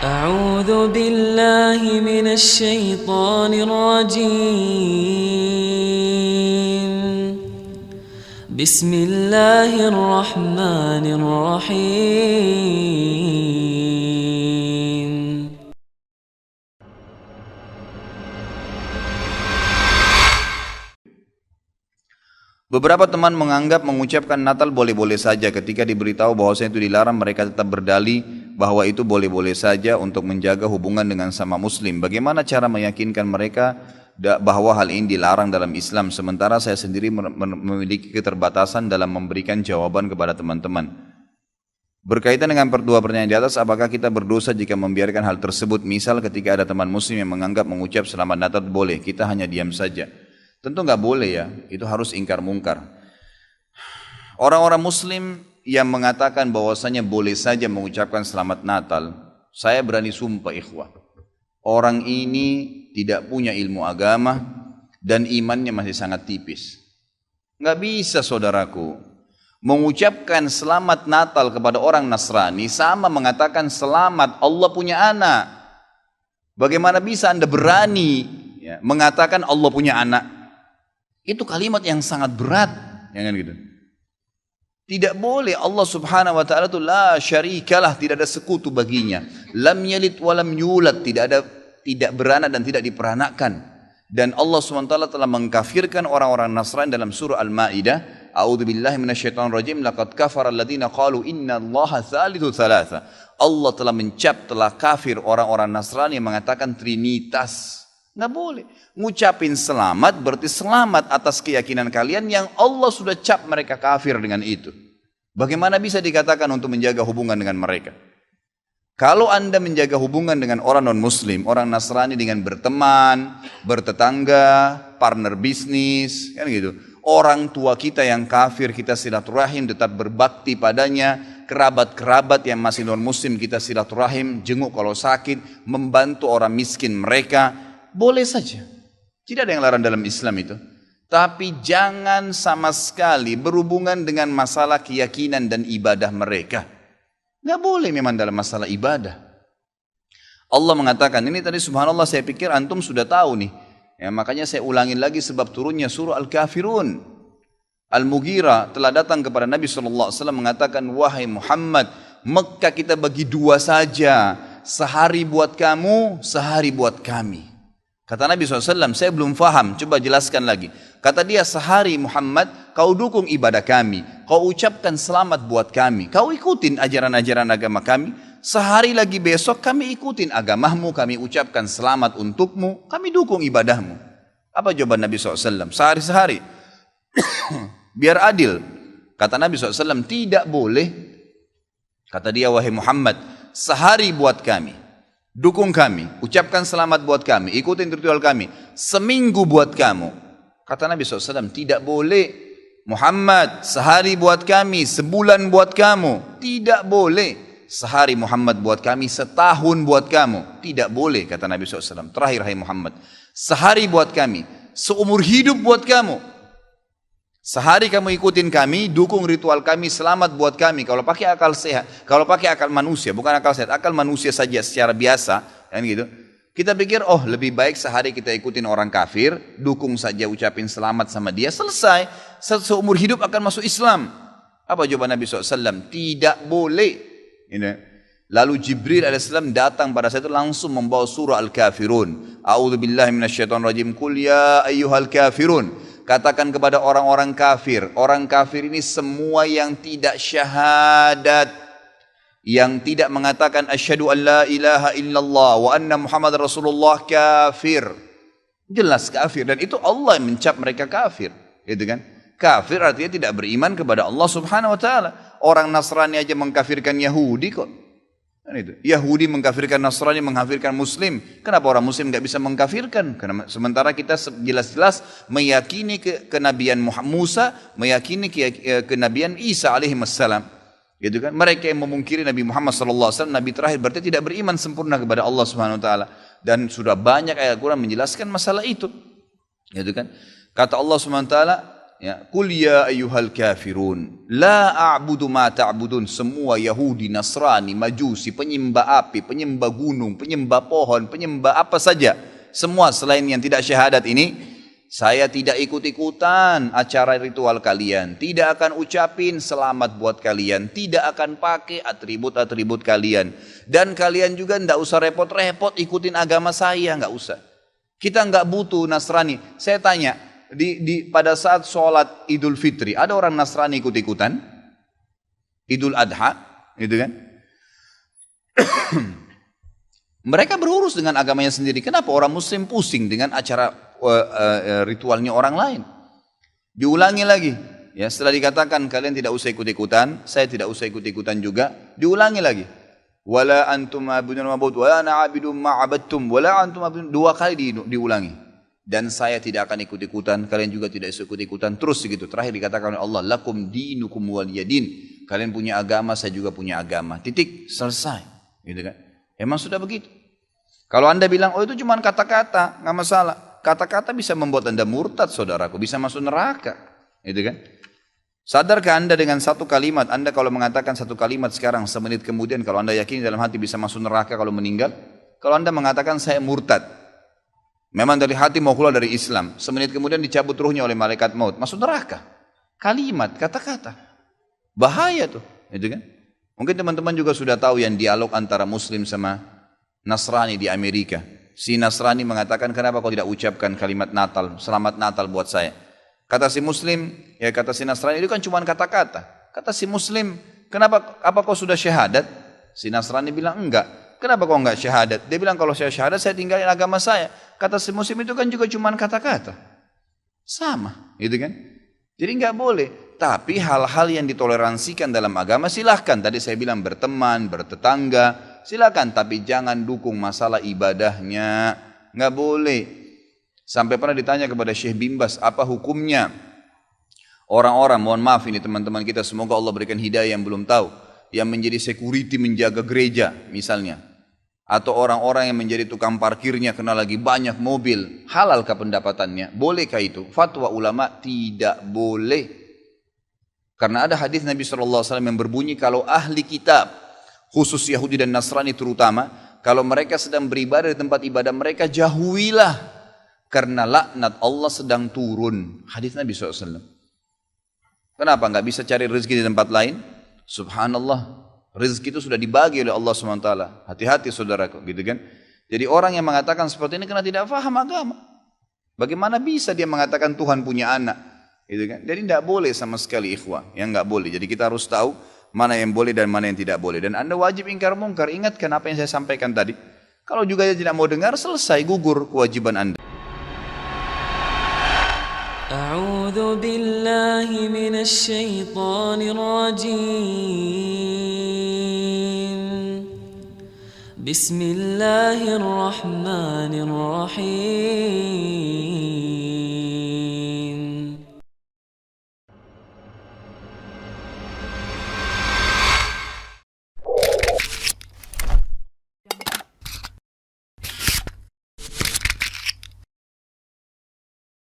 أعوذ بالله من الشيطان الرجيم بسم الله الرحمن الرحيم. Beberapa teman menganggap mengucapkan Natal boleh-boleh saja. Ketika diberitahu bahwasanya itu dilarang, mereka tetap berdalih bahwa itu boleh-boleh saja untuk menjaga hubungan dengan sama muslim. Bagaimana cara meyakinkan mereka bahwa hal ini dilarang dalam Islam, sementara saya sendiri memiliki keterbatasan dalam memberikan jawaban kepada teman-teman. Berkaitan dengan dua pertanyaan di atas, apakah kita berdosa jika membiarkan hal tersebut? Misal ketika ada teman muslim yang menganggap mengucap selamat Natal boleh, kita hanya diam saja. Tentu nggak boleh ya, itu harus ingkar mungkar. Orang-orang muslim yang mengatakan bahwasanya boleh saja mengucapkan selamat Natal, saya berani sumpah ikhwah, orang ini tidak punya ilmu agama dan imannya masih sangat tipis. Nggak bisa saudaraku, mengucapkan selamat Natal kepada orang Nasrani sama mengatakan selamat Allah punya anak. Bagaimana bisa Anda berani mengatakan Allah punya anak? Itu kalimat yang sangat berat, jangan gitu. Tidak boleh. Allah subhanahu wa ta'ala itu la syarikalah, tidak ada sekutu baginya. Lam yalid wa lam yulad, tidak beranak dan tidak diperanakkan. Dan Allah subhanahu wa ta'ala telah mengkafirkan orang-orang Nasrani dalam surah Al-Ma'idah. A'udzubillahi minasyaitonir rajim. Laqad kafara alladziina qalu inna Allaha tsalitsu tsalatsa. Allah telah kafir orang-orang Nasrani yang mengatakan trinitas. Nggak boleh. Ngucapin selamat berarti selamat atas keyakinan kalian yang Allah sudah cap mereka kafir dengan itu. Bagaimana bisa dikatakan untuk menjaga hubungan dengan mereka? Kalau Anda menjaga hubungan dengan orang non-muslim, orang Nasrani dengan berteman, bertetangga, partner bisnis, kan gitu. Orang tua kita yang kafir kita silaturahim, tetap berbakti padanya. Kerabat-kerabat yang masih non-muslim kita silaturahim, jenguk kalau sakit, membantu orang miskin mereka. Boleh saja, tidak ada yang larang dalam Islam itu. Tapi jangan sama sekali berhubungan dengan masalah keyakinan dan ibadah mereka. Nggak boleh memang dalam masalah ibadah. Allah mengatakan, ini tadi subhanallah saya pikir antum sudah tahu nih. Ya, makanya saya ulangin lagi sebab turunnya surah Al-Kafirun. Al-Mughirah telah datang kepada Nabi SAW mengatakan, wahai Muhammad, Mekah kita bagi dua saja. Sehari buat kamu, sehari buat kami. Kata Nabi SAW, saya belum faham, coba jelaskan lagi. Kata dia, sehari Muhammad, kau dukung ibadah kami, kau ucapkan selamat buat kami, kau ikutin ajaran-ajaran agama kami. Sehari lagi besok kami ikutin agamamu, kami ucapkan selamat untukmu, kami dukung ibadahmu. Apa jawaban Nabi SAW? Sehari-sehari. Biar adil. Kata Nabi SAW, tidak boleh. Kata dia, wahai Muhammad, sehari buat kami, dukung kami, ucapkan selamat buat kami, ikutin ritual kami. Seminggu buat kamu. Kata Nabi SAW, tidak boleh. Muhammad, sehari buat kami, sebulan buat kamu. Tidak boleh. Sehari Muhammad buat kami, setahun buat kamu. Tidak boleh, kata Nabi SAW. Terakhir, hai Muhammad, sehari buat kami, seumur hidup buat kamu. Sehari kamu ikutin kami, dukung ritual kami, selamat buat kami. Kalau pakai akal sehat, kalau pakai akal manusia, bukan akal sehat, akal manusia saja secara biasa, kan gitu. Kita pikir, oh lebih baik sehari kita ikutin orang kafir, dukung saja, ucapin selamat sama dia, selesai. Seumur hidup akan masuk Islam. Apa jawaban Nabi SAW? Tidak boleh. Lalu Jibril AS datang pada saat itu langsung membawa surah Al-Kafirun. A'udzubillahi minasyaitonir rajim. Qul ya ayyuhal kafirun. Katakan kepada orang-orang kafir. Orang kafir ini semua yang tidak syahadat, yang tidak mengatakan asyhadu an la ilaha illallah wa anna Muhammad Rasulullah, kafir. Jelas kafir, dan itu Allah yang mencap mereka kafir, gitu kan? Kafir artinya tidak beriman kepada Allah Subhanahu wa taala. Orang Nasrani aja mengkafirkan Yahudi kok. Itu. Yahudi mengkafirkan Nasrani, mengkafirkan Muslim. Kenapa orang Muslim nggak bisa mengkafirkan? Karena sementara kita jelas-jelas meyakini kenabian Musa, meyakini kenabian Isa alaihissalam. Gitu kan? Mereka yang memungkiri Nabi Muhammad SAW, Nabi terakhir, berarti tidak beriman sempurna kepada Allah Subhanahu Wa Taala. Dan sudah banyak ayat Quran menjelaskan masalah itu. Gitu kan? Kata Allah Subhanahu Wa Taala, ya, qul ya ayyuhal kafirun la a'budu ma ta'budun. Semua Yahudi, Nasrani, Majusi, penyembah api, penyembah gunung, penyembah pohon, penyembah apa saja, semua selain yang tidak syahadat ini, saya tidak ikut-ikutan acara ritual kalian, tidak akan ucapin selamat buat kalian, tidak akan pakai atribut-atribut kalian, dan kalian juga tidak usah repot-repot ikutin agama saya, nggak usah. Kita nggak butuh Nasrani. Saya tanya, pada saat sholat Idul Fitri, ada orang Nasrani ikut-ikutan? Idul Adha, gitu kan? Mereka berurus dengan agamanya sendiri. Kenapa orang Muslim pusing dengan acara ritualnya orang lain? Diulangi lagi, ya, setelah dikatakan kalian tidak usah ikut-ikutan, saya tidak usah ikut-ikutan juga, diulangi lagi. Wala antum ma'budun ma'bud wala ana 'abidun ma'abadtum wala antum ma'budun. 2 kali diulangi. Dan saya tidak akan ikut-ikutan, kalian juga tidak usah ikut-ikutan, terus begitu. Terakhir dikatakan oleh Allah, lakum dinukum waliyadin. Kalian punya agama, saya juga punya agama. Titik, selesai, gitu kan? Emang sudah begitu. Kalau Anda bilang, oh itu cuma kata-kata, nggak masalah. Kata-kata bisa membuat Anda murtad, saudaraku, bisa masuk neraka, gitu kan? Sadarkah Anda dengan satu kalimat, Anda kalau mengatakan satu kalimat sekarang, semenit kemudian kalau Anda yakin dalam hati bisa masuk neraka kalau meninggal? Kalau Anda mengatakan saya murtad, memang dari hati mau keluar dari Islam, semenit kemudian dicabut ruhnya oleh malaikat maut, masuk neraka. Kalimat, kata-kata, bahaya tuh, gitu kan? Mungkin teman-teman juga sudah tahu yang dialog antara Muslim sama Nasrani di Amerika. Si Nasrani mengatakan, kenapa kau tidak ucapkan kalimat Natal, selamat Natal buat saya? Kata si Muslim, ya kata si Nasrani, itu kan cuma kata-kata. Kata si Muslim, kenapa, apa kau sudah syahadat? Si Nasrani bilang, enggak. Kenapa kau enggak syahadat? Dia bilang, kalau saya syahadat, saya tinggalin agama saya. Kata si Muslim, itu kan juga cuma kata-kata. Sama, gitu kan? Jadi enggak boleh. Tapi hal-hal yang ditoleransikan dalam agama silahkan. Tadi saya bilang berteman, bertetangga, silakan, tapi jangan dukung masalah ibadahnya, nggak boleh. Sampai pernah ditanya kepada Syekh Bimbas, apa hukumnya orang-orang, mohon maaf ini teman-teman kita, semoga Allah berikan hidayah yang belum tahu, yang menjadi security menjaga gereja misalnya, atau orang-orang yang menjadi tukang parkirnya karena lagi banyak mobil, halalkah pendapatannya? Bolehkah itu? Fatwa ulama tidak boleh. Karena ada hadis Nabi SAW yang berbunyi, kalau ahli kitab, khusus Yahudi dan Nasrani terutama, kalau mereka sedang beribadah di tempat ibadah mereka, jauhilah, karena laknat Allah sedang turun. Hadis Nabi SAW. Kenapa nggak bisa cari rezeki di tempat lain? Subhanallah, rezeki itu sudah dibagi oleh Allah SWT. Hati-hati saudaraku, gitu kan? Jadi orang yang mengatakan seperti ini karena tidak faham agama. Bagaimana bisa dia mengatakan Tuhan punya anak? Gitu kan? Jadi tidak boleh sama sekali ikhwah, yang nggak boleh. Jadi kita harus tahu mana yang boleh dan mana yang tidak boleh. Dan Anda wajib ingkar mungkar. Ingatkan apa yang saya sampaikan tadi. Kalau juga dia tidak mau dengar, selesai, gugur kewajiban Anda. A'udzu billahi minasy syaithanir rajim. Bismillahirrahmanirrahim.